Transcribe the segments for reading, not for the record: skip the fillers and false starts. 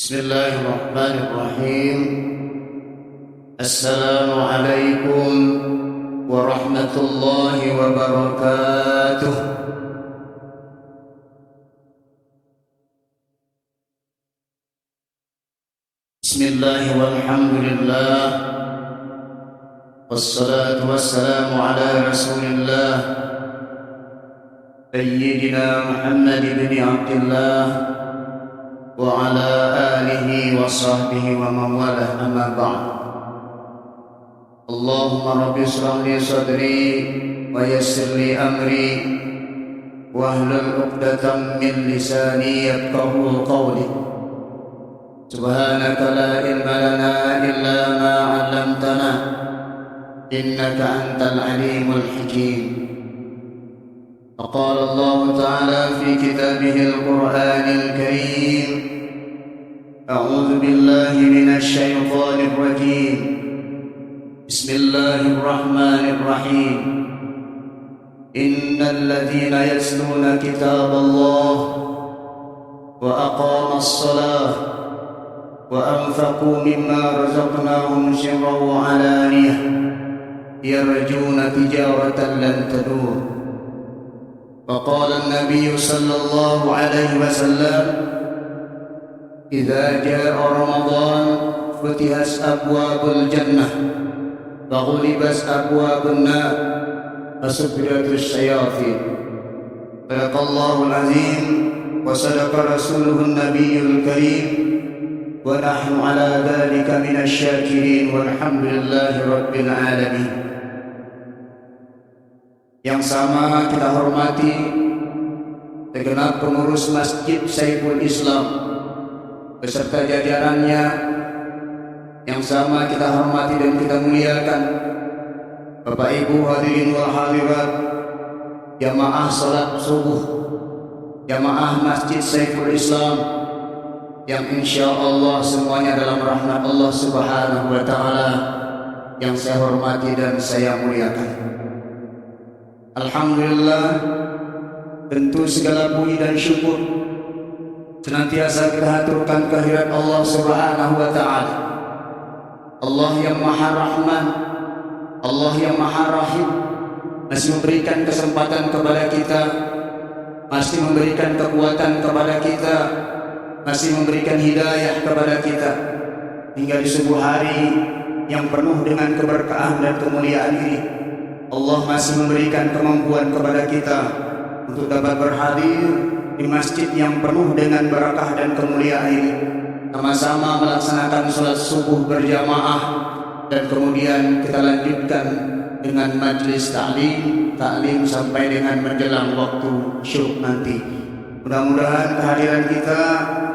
Bismillahirrahmanirrahim. Assalamualaikum warahmatullahi wabarakatuh. Bismillah walhamdulillah, wassalatu wassalamu ala rasulillah Sayyidina Muhammad ibn Abdullah wa ala alihi wa sahbihi wa mawalah, amma ba'd. Allahumma rabbi shrah li sadri wa yassir li amri wa hlul 'uqdatam min lisani yafqahu qawli. Subhanaka la ilma lana illa ma 'allamtana innaka antal alimul hakim. وقال الله تعالى في كتابه القرآن الكريم: أعوذ بالله من الشيطان الرجيم، بسم الله الرحمن الرحيم. إن الذين يتلون كتاب الله وأقاموا الصلاة وأنفقوا مما رزقناهم سرا وعلانية يرجون تجارة لن تدور. وقال النبي صلى الله عليه وسلم: إذا جاء رمضان فتحت أبواب الجنة وغلبت أبواب النار وسفرت الشياطين. صدق الله العظيم وصدق رسوله النبي الكريم ونحن على ذلك من الشاكرين والحمد لله رب العالمين. Yang sama kita hormati segenap pengurus Masjid Saiful Islam beserta jajarannya. Yang sama kita hormati dan kita muliakan Bapak Ibu hadirin wal hadirat, jamaah salat subuh, jamaah Masjid Saiful Islam yang insyaallah semuanya dalam rahmat Allah Subhanahu wa taala, yang saya hormati dan saya muliakan. Alhamdulillah, tentu segala puji dan syukur senantiasa kita haturkan kehadirat Allah Subhanahu wa taala. Allah yang Maha Rahman, Allah yang Maha Rahim, masih memberikan kesempatan kepada kita, masih memberikan kekuatan kepada kita, masih memberikan hidayah kepada kita, hingga di subuh hari yang penuh dengan keberkahan dan kemuliaan ini Allah masih memberikan kemampuan kepada kita untuk dapat berhadir di masjid yang penuh dengan barakah dan kemuliaan ini, sama-sama melaksanakan salat subuh berjamaah, dan kemudian kita lanjutkan dengan majlis taklim sampai dengan menjelang waktu syuruk nanti. Mudah-mudahan kehadiran kita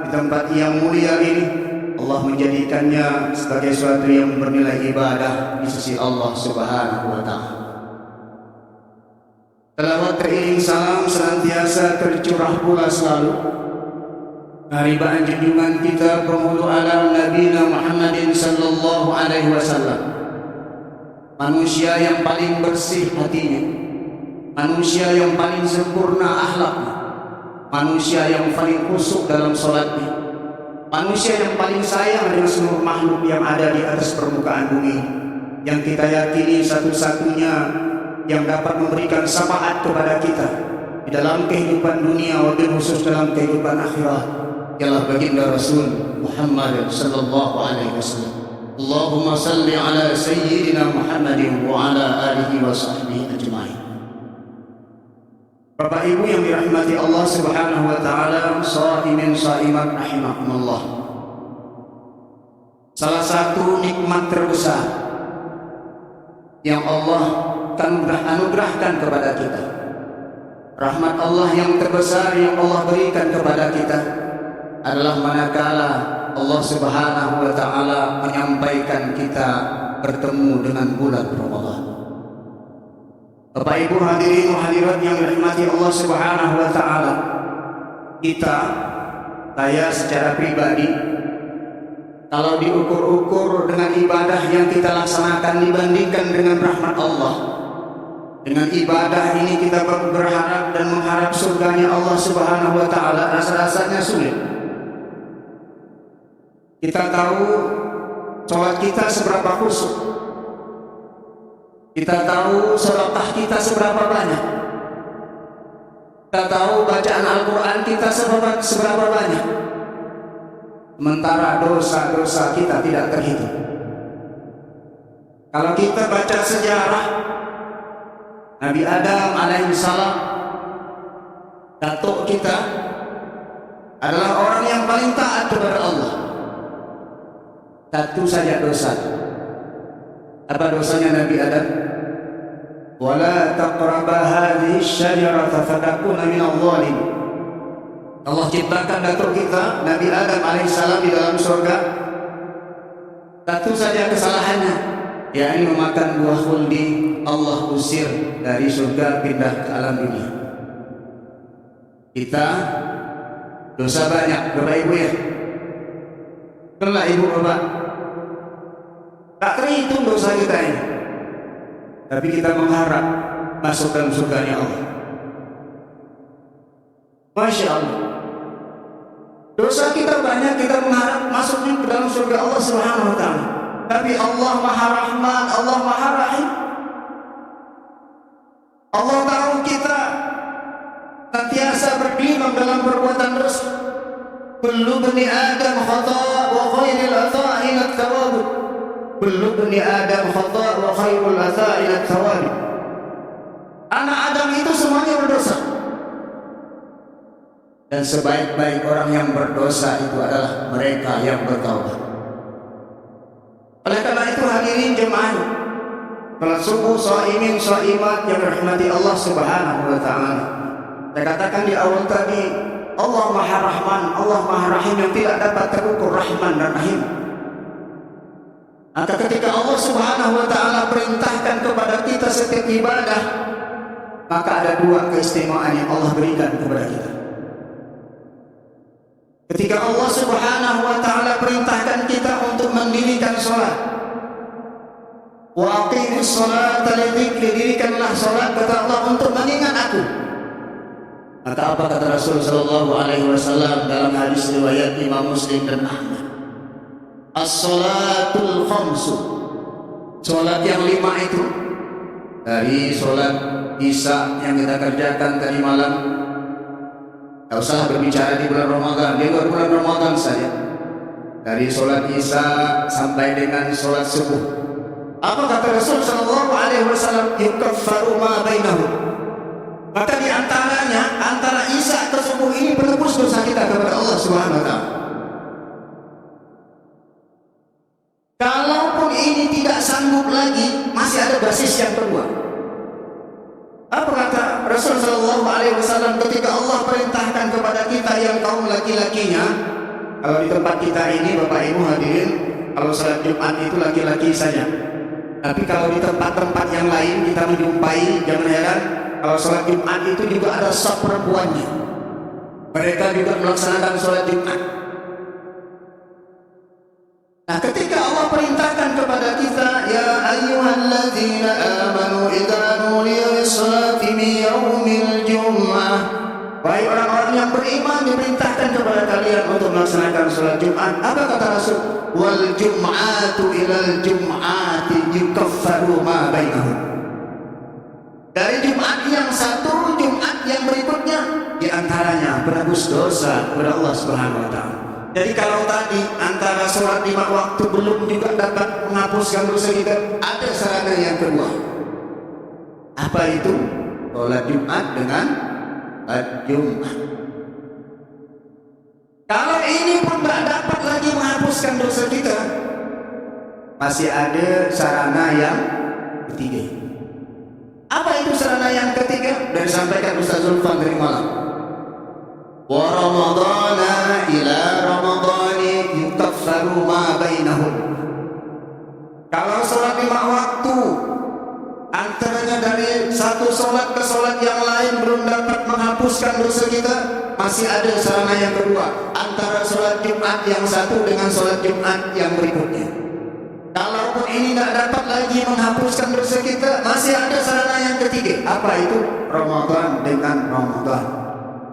di tempat yang mulia ini Allah menjadikannya sebagai suatu yang bernilai ibadah di sisi Allah Subhanahu wa taala. Selawat teriring salam senantiasa tercurah pula selalu dari bahan junjungan kita pemudu alam Nabi Muhammadin sallallahu alaihi wasallam, manusia yang paling bersih hatinya, manusia yang paling sempurna akhlaknya, manusia yang paling khusyuk dalam salatnya, manusia yang paling sayang dengan seluruh makhluk yang ada di atas permukaan bumi, yang kita yakini satu-satunya yang dapat memberikan syafaat kepada kita di dalam kehidupan dunia, wabil khusus dalam kehidupan akhirat, ialah baginda Rasul Muhammad sallallahu alaihi wasallam. Allahumma salli ala sayyidina Muhammadin wa ala alihi wa sahbihi ajma'in. Bapak Ibu yang dirahmati Allah Subhanahu wa taala, shaimin shaimat rahimakumullah. Salah satu nikmat terbesar yang Allah anugerahkan kepada kita, rahmat Allah yang terbesar yang Allah berikan kepada kita adalah manakala Allah Subhanahu wa taala menyampaikan kita bertemu dengan bulan Ramadan. Bapak Ibu hadirin hadirat yang dirahmati Allah Subhanahu wa taala, saya secara pribadi, kalau diukur-ukur dengan ibadah yang kita laksanakan dibandingkan dengan rahmat Allah, dengan ibadah ini kita berharap dan mengharap surganya Allah Subhanahu wa taala, rasa-rasanya sulit. Kita tahu sholat kita seberapa khusyuk. Kita tahu sedekah kita seberapa banyak. Kita tahu bacaan Al-Quran kita seberapa banyak. Sementara dosa-dosa kita tidak terhitung. Kalau kita baca sejarah Nabi Adam alaihissalam, datuk kita adalah orang yang paling taat kepada Allah. Satu saja dosa. Apa dosanya Nabi Adam? Wala taqraba hadhihi syajarata fatakuna minadh dhalim. Allah ciptakan datuk kita Nabi Adam alaihissalam di dalam surga. Satu saja kesalahannya, yakni memakan buah khuldi. Allah usir dari surga pindah ke alam dunia. Kita dosa banyak, Bapak Ibu ya. Benar Ibu Bapak. Tak terhitung dosa kita ini. Tapi kita mengharap masuk dalam surganya Allah. Masya Allah. Dosa kita banyak, kita mengharap masuknya ke dalam surga Allah Subhanahu wa Ta'ala. Tapi Allah Maha Rahman, Allah Maha Rahim. Allah tahu kita senantiasa bergelimang dalam perbuatan dosa. Kullu bani Adam khata' wa khairul atha'i at-tawwab. Kullu bani Adam khata' wa khairul atha'i at-tawwab. Anak Adam itu semuanya berdosa. Dan sebaik-baik orang yang berdosa itu adalah mereka yang bertaubat. Oleh karena itu hadirin jemaah, salat subuh shaimin shaimat yang dirahmati Allah Subhanahu wa Ta'ala. Saya katakan di awal tadi, Allah Maha Rahman, Allah Maha Rahim yang tidak dapat terukur Rahman dan Rahim. Maka ketika Allah Subhanahu wa Ta'ala perintahkan kepada kita setiap ibadah, maka ada dua keistimewaan yang Allah berikan kepada kita. Ketika Allah Subhanahu wa Ta'ala perintahkan kita untuk mendirikan sholat, wa aqimus sholata li dzikri, dirikanlah sholat kata Allah untuk mengingat aku. Maka apa kata Rasul sallallahu alaihi wasallam dalam hadis riwayat Imam Muslim dan Ahmad? As-sholatul khamsu, sholat yang 5 itu, dari sholat Isya yang kita kerjakan tadi malam. Tak usah berbicara di bulan Ramadan, di luar bulan Ramadan saja. Dari sholat Isya sampai dengan sholat subuh. Apa kata Rasul sallallahu alaihi wasallam? Yukaffaru ma bainahum. Maka di antaranya, antara Isya ke subuh ini penebus dosa kita kepada Allah Subhanahu wa Ta'ala. Kalaupun ini tidak sanggup lagi, masih ada basis yang kedua. Apa kata Rasul sallallahu alaihi wasallam ketika Allah perintahkan kepada kita yang kaum laki-lakinya? Kalau di tempat kita ini Bapak Ibu hadirin, kalau salat Jumat itu laki-laki saja. Tapi kalau di tempat-tempat yang lain kita menjumpai, jangan heran, kalau salat Jumat itu juga ada saf perempuannya. Mereka juga melaksanakan salat Jumat. Nah, ketika Allah perintahkan kepada kita, ya ayyuhalladzina amanu idza nudiya lis-salati min yaumil jumu'ah, wahai orang-orang yang beriman, diperintahkan kepada kalian untuk melaksanakan salat Jumat. Apa kata Rasul? Wal jum'atu ilal jum'ati yukaffaru ma bainahum. Dari Jumat yang satu, Jumat yang berikutnya, di antaranya berhapus dosa kepada Allah Subhanahu wa Ta'ala. Jadi kalau tadi antara sholat 5 waktu belum juga dapat menghapuskan dosa kita, ada sarana yang kedua. Apa itu? Sholat Jumat dengan Jumat. Kalau ini pun tidak dapat lagi menghapuskan dosa kita, masih ada sarana yang ketiga. Apa itu sarana yang ketiga? Dan disampaikan Ustaz Zulfan dari malam. Wa ramadana ila ramadani yukaffaru ma bainahum. Kalau sholat 5 waktu, antaranya dari satu sholat ke sholat yang lain belum dapat menghapuskan dosa kita, masih ada sarana yang kedua, antara sholat Jumat yang satu dengan sholat Jumat yang berikutnya. Kalaupun ini tidak dapat lagi menghapuskan dosa kita, masih ada sarana yang ketiga. Apa itu? Ramadan dengan Ramadan.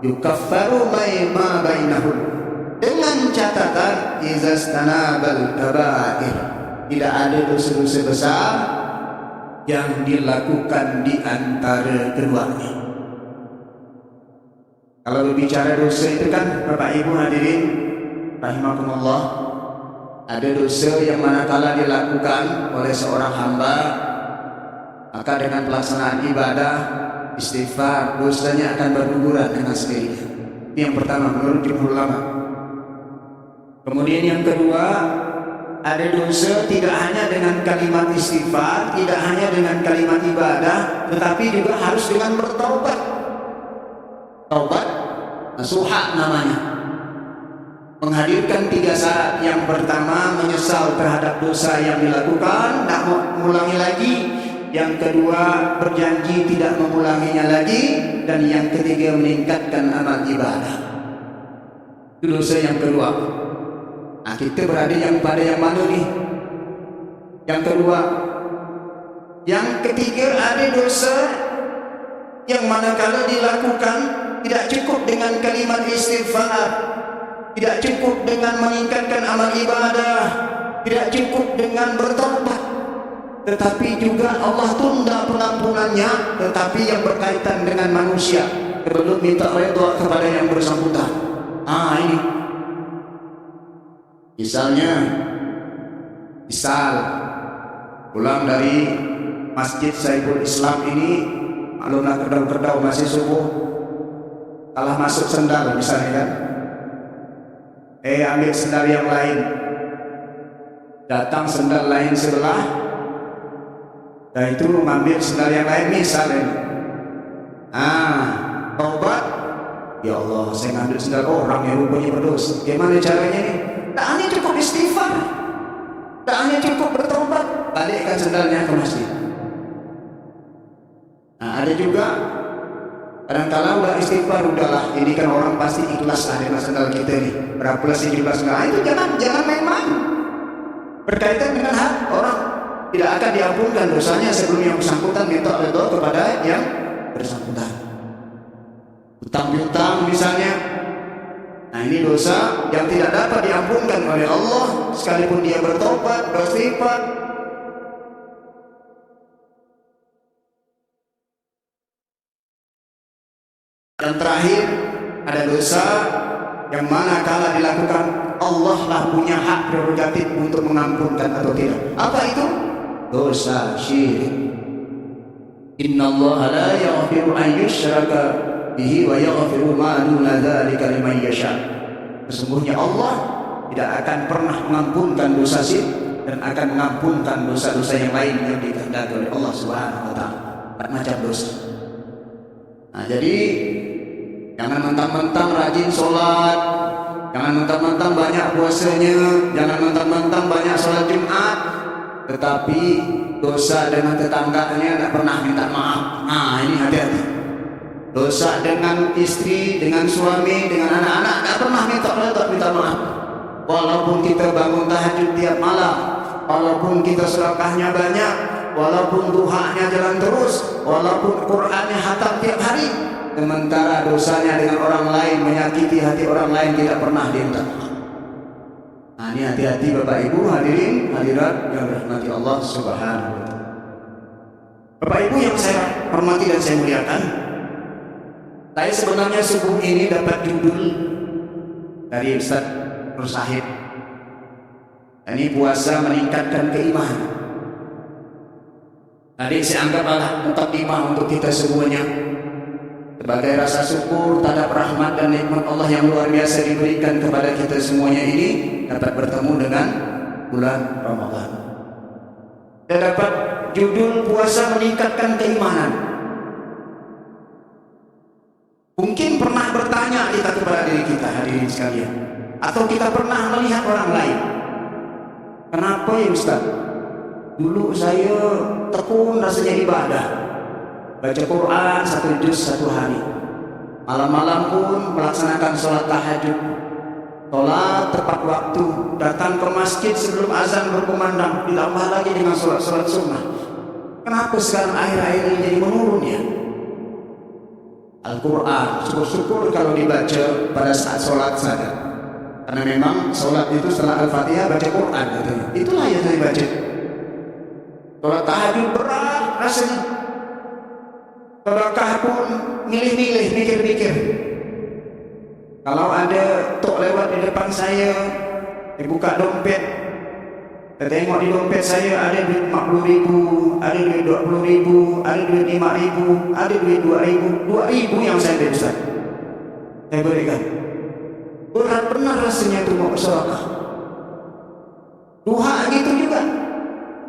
Yukaffaru ma bainahum. dengan catatan izastanabal kabair, tidak ada dosa-dosa besar yang dilakukan di antara keduanya. Kalau berbicara dosa itu kan Bapak Ibu hadirin rahimakumullah, ada dosa yang manakala dilakukan oleh seorang hamba, maka dengan pelaksanaan ibadah istighfar dosanya akan berguguran dengan sendirinya. Ini yang pertama menurut jumhur ulama. Kemudian yang kedua, ada dosa tidak hanya dengan kalimat istighfar, tidak hanya dengan kalimat ibadah, tetapi juga harus dengan bertaubat. Taubat nasuha namanya, menghadirkan 3 syarat. Yang pertama, menyesal terhadap dosa yang dilakukan, tak mengulangi lagi. Yang kedua, berjanji tidak mengulanginya lagi. Dan yang ketiga, meningkatkan amal ibadah. Itu dosa yang kedua. Nah, kita berada pada yang mana nih? Yang kedua. Yang ketiga, ada dosa yang manakala dilakukan tidak cukup dengan kalimat istighfar, tidak cukup dengan meningkatkan amal ibadah, tidak cukup dengan bertobat, tetapi juga Allah tunda pengampunannya, tetapi yang berkaitan dengan manusia, sebelum minta redha kepada yang bersangkutan. Ini misal pulang dari Masjid Saiful Islam ini, maklumlah kedau-kedau masih subuh, salah masuk sendal misalnya kan, ambil sendal yang lain, datang sendal lain sebelah, dan itu mengambil sendal yang lain misalnya. Taubat, ya Allah saya ngambil sendal orang yang rupanya berdosa. Gimana caranya nih? Tak hanya cukup istighfar, tak hanya cukup bertobat, balikkan sendalnya ke masjid. Ada juga kadang-kadang udah istighfar, udahlah ini kan orang pasti ikhlas dengan sendal kita nih, berapa plus 17 enggak, itu jangan main-main. Berkaitan dengan hak orang, tidak akan diampunkan dosanya sebelum yang bersangkutan minta redha kepada yang bersangkutan. Utang-utang misalnya, ini dosa yang tidak dapat diampunkan oleh Allah sekalipun dia bertobat, beristighfar. Yang terakhir, ada dosa yang mana kala dilakukan Allah lah punya hak prerogatif untuk mengampunkan atau tidak. Apa itu? Dosa syirik. Innallaha la yaghfiru an yushraka bihi wa yaghfiru ma duna dzalika liman yasha. Sesungguhnya Allah tidak akan pernah mengampunkan dosa syirik dan akan mengampunkan dosa-dosa yang lain yang dikehendaki oleh Allah Subhanahu wa taala. 4 macam dosa. Jadi jangan mentang-mentang rajin sholat, jangan mentang-mentang banyak puasanya, jangan mentang-mentang banyak sholat Jumat, tetapi dosa dengan tetangganya tidak pernah minta maaf. Ini hati-hati. Dosa dengan istri, dengan suami, dengan anak-anak tidak pernah minta maaf. Walaupun kita bangun tahajud tiap malam, walaupun kita sedekahnya banyak, walaupun duhanya jalan terus, walaupun Qur'annya hatam tiap hari, sementara dosanya dengan orang lain, menyakiti hati orang lain, tidak pernah diminta maaf. Ini hati-hati Bapak Ibu hadirin hadirat yang dirahmati Allah Subhanahu wa taala. Bapak Ibu yang saya hormati dan saya muliakan, saya sebenarnya subuh ini dapat judul dari Ustaz Nur Syahid. Ini puasa meningkatkan keimanan. Tadi saya anggaplah mukadimah untuk kita semuanya sebagai rasa syukur terhadap rahmat dan nikmat Allah yang luar biasa diberikan kepada kita semuanya ini, dapat bertemu dengan bulan Ramadan. Dan dapat judul puasa meningkatkan keimanan. Mungkin pernah bertanya kita kepada diri kita hadirin sekalian, atau kita pernah melihat orang lain, kenapa ya Ustaz? Dulu saya tekun rasanya ibadah, baca Quran 1 juz 1 hari, malam-malam pun melaksanakan sholat tahajud, sholat tepat waktu, datang ke masjid sebelum azan berkumandang, ditambah lagi dengan sholat-sholat sunnah. Kenapa sekarang akhir-akhir ini jadi menurun ya? Al-Quran syukur-syukur kalau dibaca pada saat sholat saja, Karena memang sholat itu setelah Al-Fatihah baca Quran katanya. Itulah yang saya baca. Sholat tahajud berat rasanya. Sedekah pun milih-milih, mikir-mikir. Kalau ada tok lewat di depan saya, dibuka dompet, saya tengok di dompet saya ada duit 50.000, ada duit 20.000, ada duit 5.000, ada duit 2.000, 2.000 yang saya beri Ustaz. Saya berikan. Berat benar rasanya itu mau bersedekah. Duha gitu juga.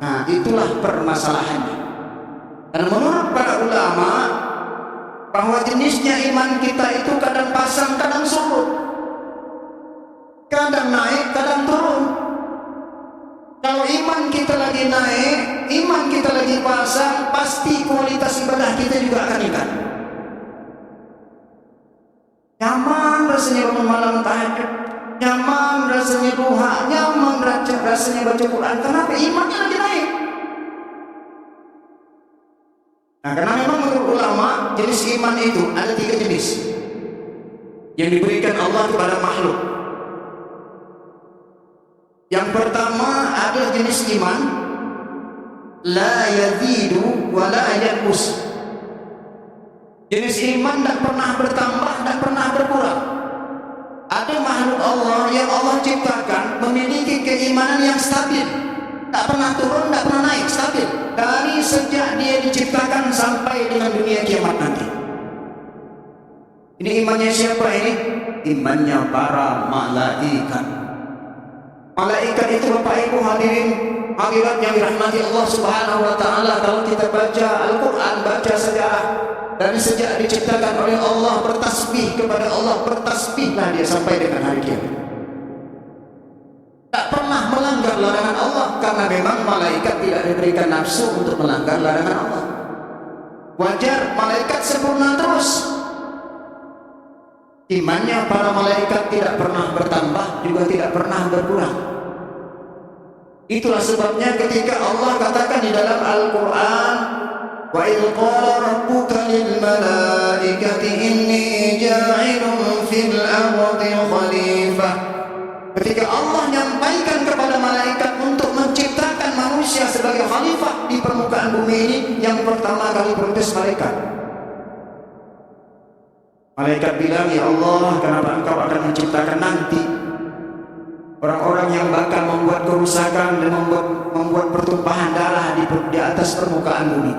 Nah, itulah permasalahannya. Dan menurut para ulama, bahwa jenisnya iman kita itu kadang pasang, kadang surut, kadang naik, kadang turun. Kalau iman kita lagi naik, iman kita lagi pasang, pasti kualitas ibadah kita juga akan meningkat. Nyaman rasanya bangun malam tahajud, nyaman rasanya duha, nyaman rasanya baca Quran. Kenapa? Imannya lagi naik. Nah, karena memang menurut ulama jenis iman itu ada 3 jenis yang diberikan Allah kepada makhluk. Yang pertama ada jenis iman la yazidu wa la yanqus. Jenis iman tidak pernah bertambah, tidak pernah berkurang. Ada makhluk Allah yang Allah ciptakan memiliki keimanan yang stabil, tak pernah turun, tak pernah naik, stabil dari sejak dia diciptakan sampai dengan dunia kiamat nanti. Ini imannya siapa ini? Imannya para malaikat. Malaikat itu Bapak Ibu hadirin hadirat yang dirahmati Allah Subhanahu wa taala. Kalau kita baca Al-Qur'an, baca sejarah, dari sejak diciptakan oleh Allah bertasbih kepada Allah, bertasbihlah dia sampai dengan hari kiamat. Tak pernah melanggar larangan Allah, karena memang malaikat tidak diberikan nafsu untuk melanggar larangan Allah. Wajar, malaikat sempurna terus. Imannya para malaikat tidak pernah bertambah, juga tidak pernah berkurang. Itulah sebabnya ketika Allah katakan di dalam Al-Quran, wa idh qala rabbuka lil malaikati inni ja'ilun fil ardi khalifah. Ketika Allah menyampaikan kepada malaikat untuk menciptakan manusia sebagai khalifah di permukaan bumi ini, yang pertama kali protes malaikat. Malaikat bilang, ya Allah, kenapa engkau akan menciptakan nanti orang-orang yang bakal membuat kerusakan dan membuat pertumpahan darah di atas permukaan bumi?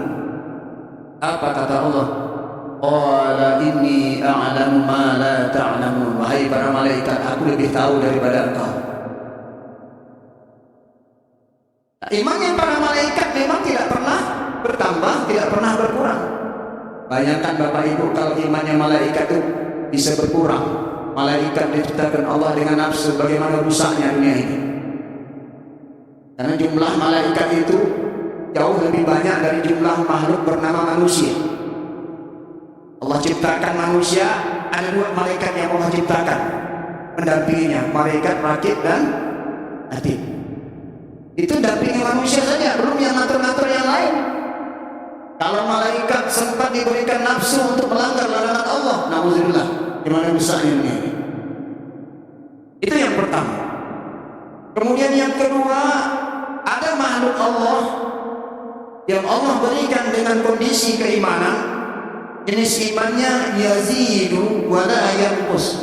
Apa kata Allah? Qala inni a'lamu ma la ta'lamun. Wahai para malaikat, aku lebih tahu daripada engkau. Imannya para malaikat memang tidak pernah bertambah, tidak pernah berkurang. Bayangkan Bapak Ibu, kalau imannya malaikat itu bisa berkurang. Malaikat diciptakan Allah dengan nafsu, bagaimana rusaknya dunia ini. Karena jumlah malaikat itu jauh lebih banyak dari jumlah makhluk bernama manusia. Allah ciptakan manusia, ada 2 malaikat yang Allah ciptakan mendampinginya, malaikat rakib dan atid. Itu dampingi manusia saja, belum yang ngatur-ngatur yang lain. Kalau malaikat sempat diberikan nafsu untuk melanggar larangan Allah, nauzubillah, gimana rusaknya ini? Itu yang pertama. Kemudian yang kedua, ada makhluk Allah yang Allah berikan dengan kondisi keimanan, jenis imannya yazidu wa la yanqus.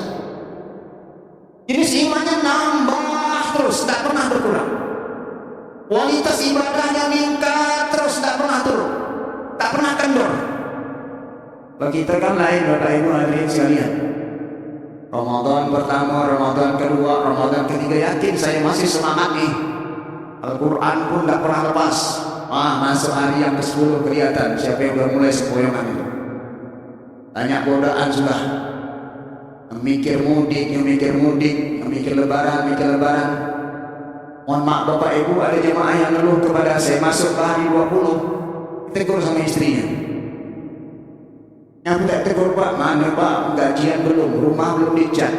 Jenis imannya nambah terus, tak pernah berkurang. Kualitas ibadahnya meningkat terus, tak pernah turun, tak pernah kendor. Bagi kita kan lain, Bapak Ibu hadirin sekalian. Ramadan pertama, Ramadan kedua, Ramadan ketiga, yakin saya masih semangat nih. Al-Quran pun tak pernah lepas. Masuk hari yang ke-10 kelihatan siapa yang udah mulai sempoyongan itu. Tanya godaan sudah. Yang mikir mudik, yang mikir lebaran, Mohon maaf Bapak Ibu, ada jemaah yang ngeluh kepada saya, masuk ke hari 20, ditegur sama istrinya. Yang tidak tegur, Pak, mana Pak, gajian belum, rumah belum dicat.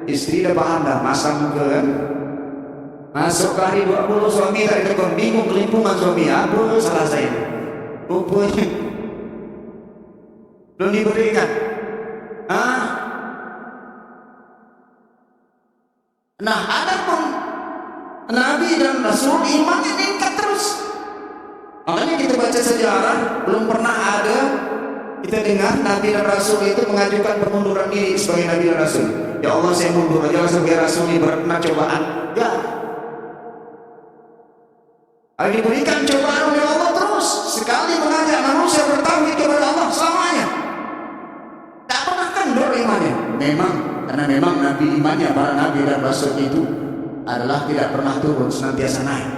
Istri dah paham dah, masang muka kan. Masuk ke hari 20, suami tak ditegur, bingung kelimpungan suami, apa salah saya? Rupanya belum diberikan. Nah, adapun Nabi dan Rasul imannya meningkat terus. Makanya kita baca sejarah, belum pernah ada kita dengar Nabi dan Rasul itu mengajukan pengunduran diri sebagai Nabi dan Rasul. Ya Allah, saya mundur aja sebagai Rasul, ini berat cobaan. Ya, diberikan cobaan oleh Allah terus. Sekali mengajak manusia bertauhid kepada Allah selamanya, tak pernah kendor imannya. Memang, karena memang Nabi imannya, para Nabi dan Rasul itu adalah tidak pernah turun, senantiasa naik.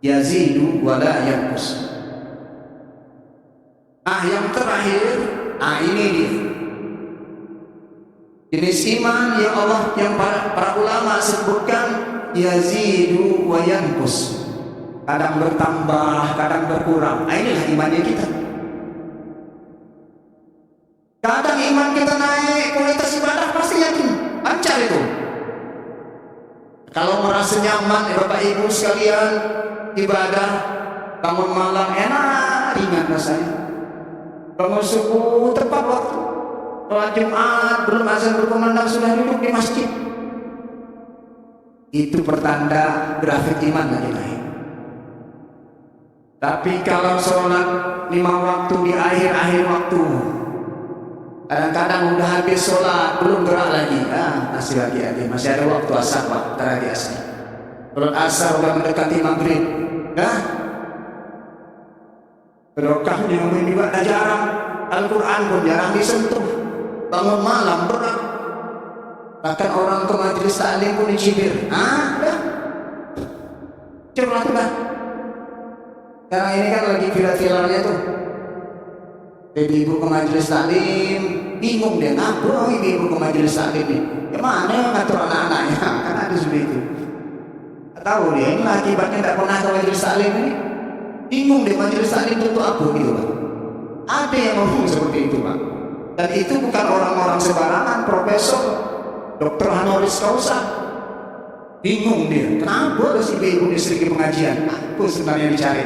Yazidu wala yanqus. Yang terakhir, ini dia jenis iman yang Allah, yang para ulama sebutkan yazidu wa yanqus. Kadang bertambah, kadang berkurang. Inilah imannya kita. Kadang iman kita naik, kualitas ibadah pasti yakin lancar itu. Kalau merasa nyaman, Bapak Ibu sekalian, ibadah bangun malam enak, ringan rasanya. Bangun subuh tepat waktu. Sholat Jumat belum azan berkumandang sudah duduk di masjid. Itu pertanda grafik iman lagi naik. Tapi kalau sholat 5 waktu di akhir-akhir waktu, kadang-kadang udah habis sholat belum gerak lagi, masih lagi masih ada waktu asar, Pak, lagi asar. Sholat asar udah mendekati maghrib, berkahnya juga jarang, Al-Quran pun jarang disentuh, bangun malam berat, bahkan orang ke majelis taklim pun dicibir. Coba tuh, sekarang ini kan lagi viral-viralnya tuh, ibu ke majelis taklim, bingung dia ngapain ibu ke majelis taklim nih, gimana ngatur anak-anaknya, kan ada seperti itu. Tahu dia ini akibatnya tidak pernah ke majelis taklim ini. Bingung deh majelis taklim itu apa gitu, Pak. Ada yang ngomong seperti itu, Pak. Dan itu bukan orang-orang sembarangan, profesor, dokter honoris causa. Bingung dia, kenapa ada si ibu sedikit pengajian? Apa sebenarnya dicari?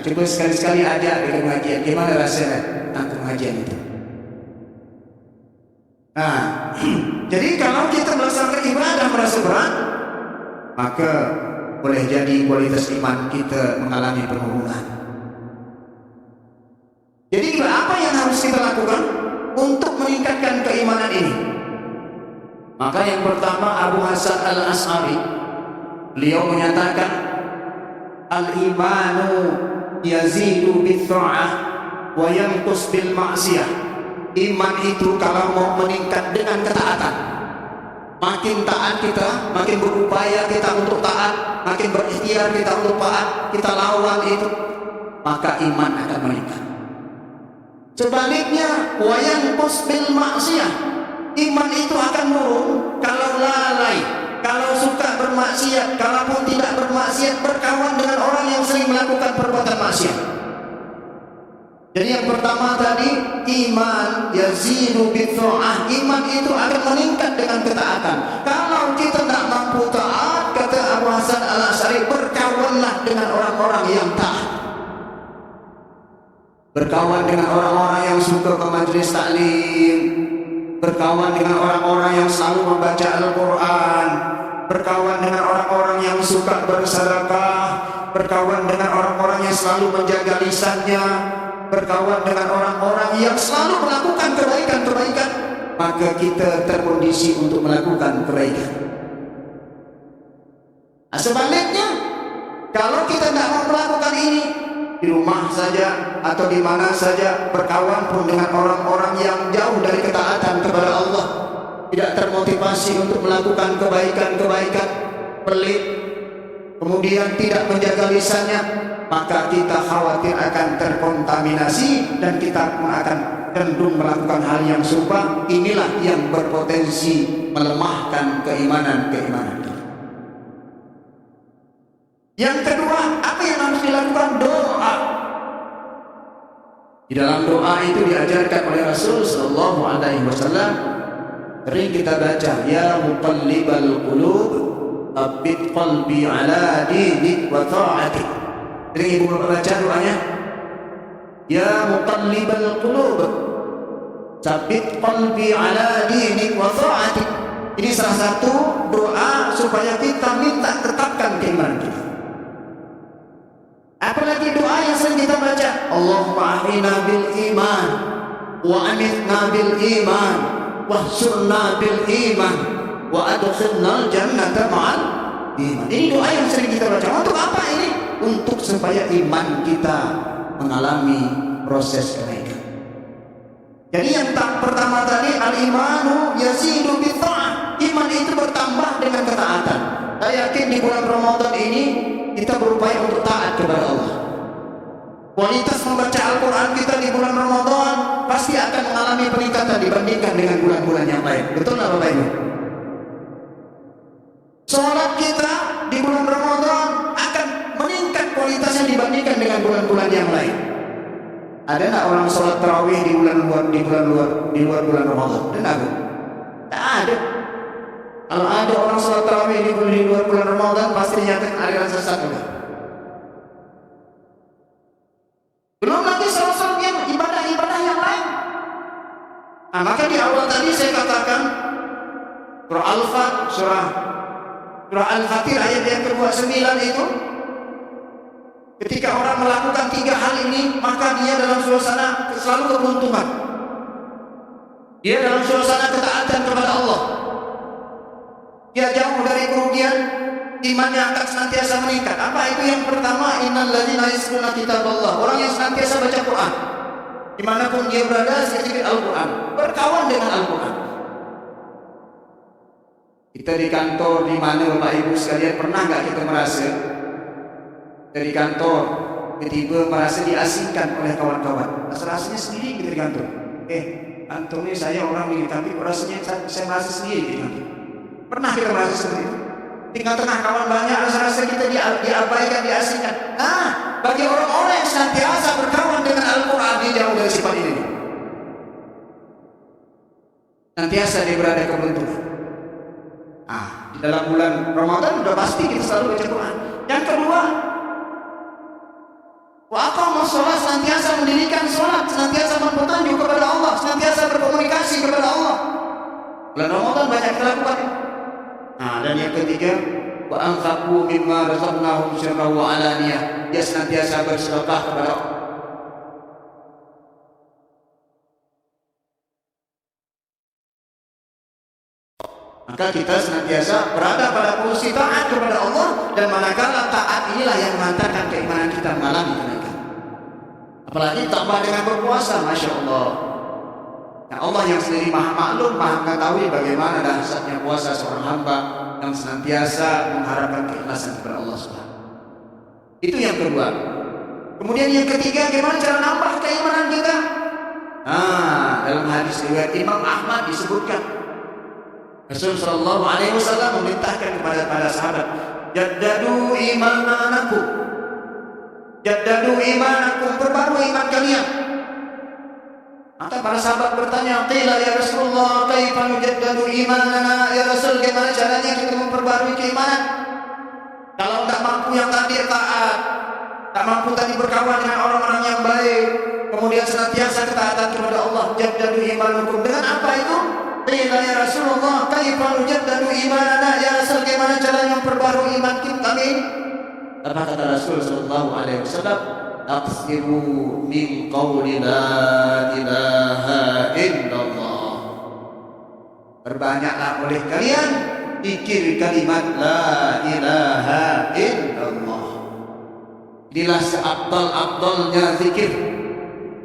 Coba sekali-sekali aja di pengajian, gimana rasanya tentang pengajian itu? Jadi kalau kita melaksanakan ibadah merasa berat, maka boleh jadi kualitas iman kita mengalami penurunan. Jadi apa yang harus kita lakukan untuk meningkatkan keimanan ini? Maka yang pertama, Abu Hasan Al-Asy'ari, beliau menyatakan al-imanu yazidu bil-tha'ah wa yanqus bil-ma'siyah. Iman itu kalau mau meningkat dengan ketaatan, makin taat kita, makin berupaya kita untuk taat, makin berikhtiar kita untuk taat, kita lawan itu, maka iman akan meningkat. Sebaliknya, wayanqus bil maksiyah, iman itu akan turun kalau lalai, kalau suka bermaksiat, kalaupun tidak bermaksiat, berkawan dengan orang yang sering melakukan perbuatan maksiat. Jadi yang pertama tadi, iman yazidu bit-tha'ah, iman itu akan meningkat dengan ketaatan. Kalau kita tidak mampu taat, kata Abu Hasan Al-Asy'ari, berkawanlah dengan orang-orang yang taat. Berkawan dengan orang-orang yang suka ke majelis taklim, berkawan dengan orang-orang yang selalu membaca Al-Quran, berkawan dengan orang-orang yang suka bersedekah, berkawan dengan orang-orang yang selalu menjaga lisannya, berkawan dengan orang-orang yang selalu melakukan kebaikan-kebaikan, maka kita terkondisi untuk melakukan kebaikan. Sebaliknya, kalau kita tidak mau melakukan ini, di rumah saja atau di mana saja, berkawan pun dengan orang-orang yang jauh dari ketaatan kepada Allah, tidak termotivasi untuk melakukan kebaikan-kebaikan, pelit, kemudian tidak menjaga lisannya, maka kita khawatir akan terkontaminasi dan kita akan cenderung melakukan hal yang serupa. Inilah yang berpotensi melemahkan keimanan kita. Yang kedua, apa yang harus dilakukan? Doa. Di dalam doa itu diajarkan oleh Rasul sallallahu alaihi wasallam, sering kita baca, ya muqallibal qulub tsabbit qalbi ala dinik wa ta'atik. Sering ibu bapak baca doanya, ya muqallibal qulub tsabbit qalbi ala dinik wa ta'atik. Ini salah satu doa supaya kita minta tetapkan keimanan kita. Apalagi doa yang sering kita baca, Allahumma ahyina bil iman wa amitna bil iman wahsyurna bil iman wa adkhilnal jannata ma'al iman. Ini doa yang sering kita baca. Untuk apa ini? Untuk supaya iman kita mengalami proses kenaikan. Jadi yang pertama tadi, al-imanu yazidu bi-tha'ah. Iman itu bertambah dengan ketaatan. Saya yakin di bulan Ramadan ini kita berupaya untuk taat kepada Allah. Kualitas membaca Al-Quran kita di bulan Ramadan pasti akan mengalami peningkatan dibandingkan dengan bulan-bulan yang lain. Betul nggak Bapak Ibu? Sholat kita di bulan Ramadan akan meningkat kualitasnya dibandingkan dengan bulan-bulan yang lain. Ada nggak orang sholat tarawih di luar bulan Ramadan? Ada nggak? Tak ada. Kalau ada orang sholat tarawih di luar bulan Ramadan, pasti dinyatakan aliran sesat. Belum lagi sholat yang ibadah-ibadah yang lain. Nah, maka di awal tadi saya katakan surah Al-Fatir ayat yang ke-29 itu, ketika orang melakukan 3 hal ini, maka dia dalam suasana selalu keberuntungan. Dia dalam suasana ketaatan kepada Allah. Dia jauh dari kerugian, imannya akan senantiasa meningkat. Apa itu? Yang pertama, innal ladzina yasquna kitaballah. Orang yang senantiasa baca Quran. Dimanapun dia berada, zikir Al-Quran, berkawan dengan Al-Quran. Kita di kantor, di mana Bapak Ibu sekalian, pernah nggak kita merasa dari kantor tiba-tiba merasa diasingkan oleh kawan-kawan? Rasanya sendiri kita di kantor. Kantornya saya orang ini, tapi rasanya saya merasa sendiri di kantor. Pernah kita merasa seperti itu? Di tengah kawan banyak, rasa-rasa kita diabaikan, diasingkan. Nah, bagi orang-orang yang senantiasa berkawan dengan Al-Quran, dia jauh dari sifat ini. Senantiasa dia berada keberuntungan. Di dalam bulan Ramadan sudah pasti kita selalu baca Quran. Yang kedua, wa aqama sholat, senantiasa mendirikan sholat, senantiasa berpetunjuk kepada Allah, senantiasa berkomunikasi kepada Allah. Bulan Ramadan banyak kita lakukan. Dan yang ketiga, wa anfaqu mimma razaqnahum sirran wa alaniyah. Dia senantiasa bersedekah kepada Allah. Maka kita senantiasa berada pada posisi taat kepada Allah, dan manakala taat inilah yang mengantarkan keimanan kita mengalami kenaikan. Apalagi tambah dengan berpuasa, Masya Allah. Nah, Allah yang sendiri maha maklum, maha mengetahui bagaimana dahsyatnya puasa seorang hamba yang senantiasa mengharapkan keikhlasan kepada Allah Subhanahu. Itu yang kedua. Kemudian yang ketiga, bagaimana cara nambah keimanan kita? Dalam hadis riwayat Imam Ahmad disebutkan, Rasul sallallahu alaihi wasallam memerintahkan kepada para sahabat, jaddadu imanakum. Jaddadu imanakum, perbarui iman kalian. Maka para sahabat bertanya, qila ya Rasulullah, kaifa nujaddadu imanana? Ya Rasul, bagaimana caranya kita memperbarui keimanan? Kalau tidak mampu yang tadi taat, tak mampu tadi berkawan dengan orang-orang yang baik, kemudian senantiasa ketaatan kepada Allah, jaddadu imanakum. Dengan apa itu? Qila ya Rasulullah, kaifa nujaddadu imanana? Ya Rasul, bagaimana caranya memperbarui iman kami? Apa kata Rasul sallallahu alaihi wasallam? Aqsiru min qawli la ilaha illallah. Berbanyaklah oleh kalian zikir kalimat la ilaha illallah. Inilah seabdal-abdalnya zikir.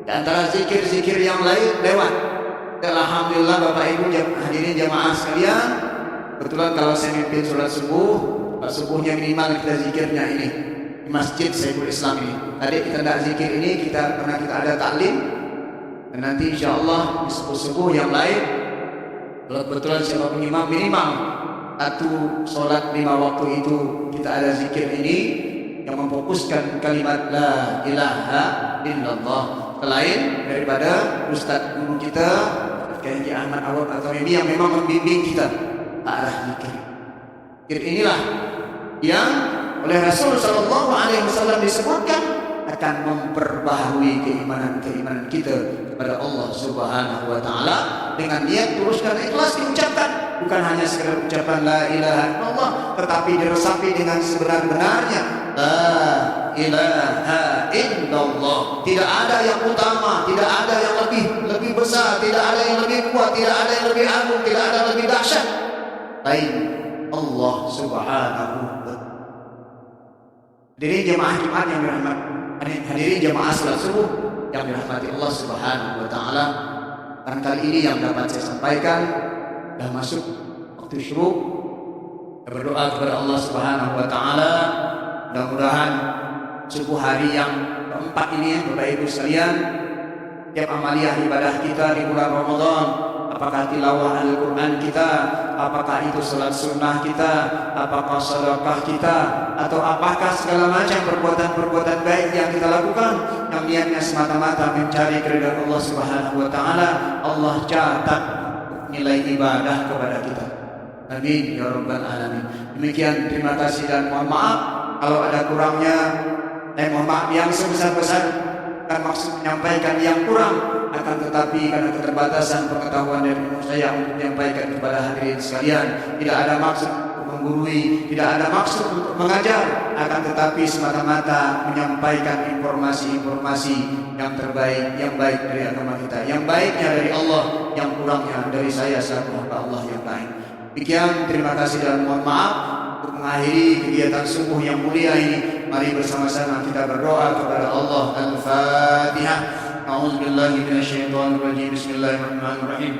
Di antara zikir-zikir yang lain lewat. Alhamdulillah Bapak Ibu hadirin jamaah sekalian, kebetulan kalau saya mimpin sholat subuhnya minimal kita zikirnya ini di Masjid Syekhul Islam ini. Tadi kita tidak zikir ini, karena kita ada taklim, dan nanti insya Allah di subuh yang lain, kalau kebetulan siapa imam, minimal satu sholat 5 waktu itu kita ada zikir ini yang memfokuskan kalimat la ilaha illallah, selain daripada Ustadz guru kita Kiai Ahmad Awad atau ini yang memang membimbing kita ke arah zikir. Zikir inilah yang oleh Rasul sallallahu alaihi wasallam disebutkan akan memperbaharui keimanan kita kepada Allah Subhanahu wa taala dengan niat tulus dan ikhlas diucapkan, bukan hanya sekedar ucapan la ilaha illallah, tetapi diresapi dengan sebenar-benarnya la ilaha illallah. Tidak ada yang utama, tidak ada yang lebih besar, tidak ada yang lebih kuat, tidak ada yang lebih agung, tidak ada yang lebih dahsyat lain Allah Subhanahu wa taala. Hadirin jemaah Jumat yang dirahmati, hadirin jemaah salat subuh yang dirahmati Allah Subhanahu wa taala. Kali ini yang dapat saya sampaikan, dah masuk waktu syuruk. Kita berdoa kepada Allah Subhanahu wa taala, mudah-mudahan subuh hari yang keempat ini Bapak Ibu sekalian, tiap amaliyah ibadah kita di bulan Ramadan, apakah tilawah Al-Quran kita, apakah itu salat sunnah kita, apakah sedekah kita, atau apakah segala macam perbuatan-perbuatan baik yang kita lakukan yang niatnya semata-mata mencari keridhaan Allah Subhanahu wa taala, Allah catat nilai ibadah kepada kita. Amin ya rabbal alamin. Demikian, terima kasih dan mohon maaf kalau ada kurangnya, dan mohon maaf yang sebesar-besar dan maksud menyampaikan yang kurang, akan tetapi karena keterbatasan pengetahuan dan ilmu saya untuk menyampaikan kepada hadirin sekalian, tidak ada maksud untuk menggurui, tidak ada maksud untuk mengajar, akan tetapi semata-mata menyampaikan informasi-informasi yang terbaik, yang baik dari agama kita, yang baiknya dari Allah, yang kurangnya dari saya selaku hamba Allah yang lain. Demikian, terima kasih dan mohon maaf. Untuk mengakhiri kegiatan subuh yang mulia ini, mari bersama-sama kita berdoa kepada Allah. Al-Fatihah. A'udzubillahi minasyaitonirrajim. Bismillahirrahmanirrahim.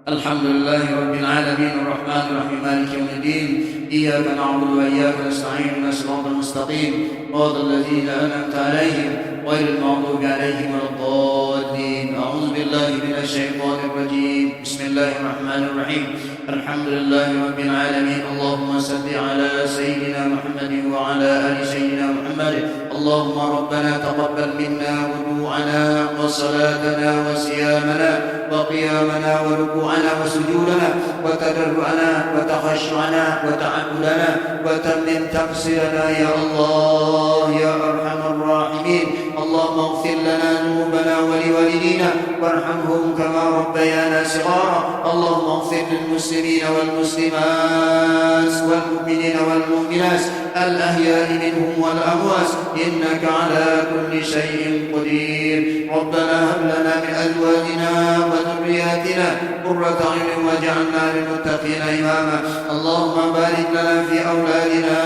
Alhamdulillahi rabbil alamin arrahmanir rahim maliki yaumiddin. Iyyaka na'budu wa iyyaka nasta'in. Shiratal mustaqim. Shiratal ladzina an'amta 'alaihim ghairil maghdubi 'alaihim waladdallin. A'udzubillahi minasyaitonirrajim. Bismillahirrahmanirrahim. Alhamdulillahi rabbil alamin. Allahumma salli ala sayyidina Muhammadin wa ala ali sayyidina Muhammad. Allahumma rabbana taqabbal minna wudu'ana wa salatana wa siyamana wa qiyamana wa ruku'ana wa sujudana wa tadarru'ana wa takhashu'ana wa ta'abbudana wa tammim taqsirana ya Allah ya arhamar rahimin. Allahumma ighfir lana dhunubana wa liwalidina warhamhum kama rabbayana shighara. Allahumma ighfir lil muslimina wal muslimat wal mu'minina wal mu'minat al ahya'i minhum wal amwat innaka ala kulli shay'in qadir. Rabbana hab lana min azwajina wa dhurriyyatina qurrata a'yunin waj'alna lil muttaqina imama. Allahumma barik lana fi awladina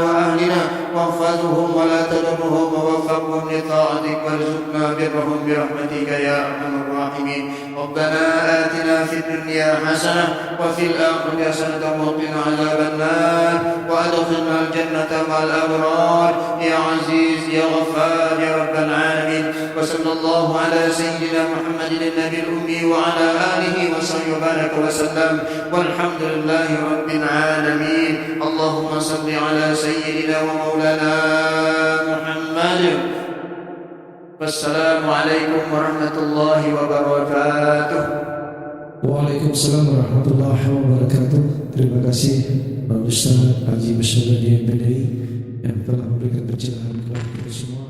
wa ahlina واحفظهم ولا تضرهم ووفقهم لطاعتك وارزقنا برهم برحمتك يا ارحم الراحمين. ربنا آتنا في الدنيا حسنة وفي الآخرة حسنة وقنا عذاب النار وأدخلنا الجنة مع الأبرار يا عزيز يا غفار يا رب العالمين. وصلى الله على سيدنا محمد النبي الأمي وعلى آله وصحبه وبارك وسلم والحمد لله رب العالمين. اللهم صل على سيدنا ومولانا محمد. Wassalamualaikum warahmatullahi wabarakatuh. Waalaikumsalam warahmatullahi wabarakatuh. Terima kasih Pak Ustaz Haji Masyarakat yang telah memberikan pencerahan kepada kita semua.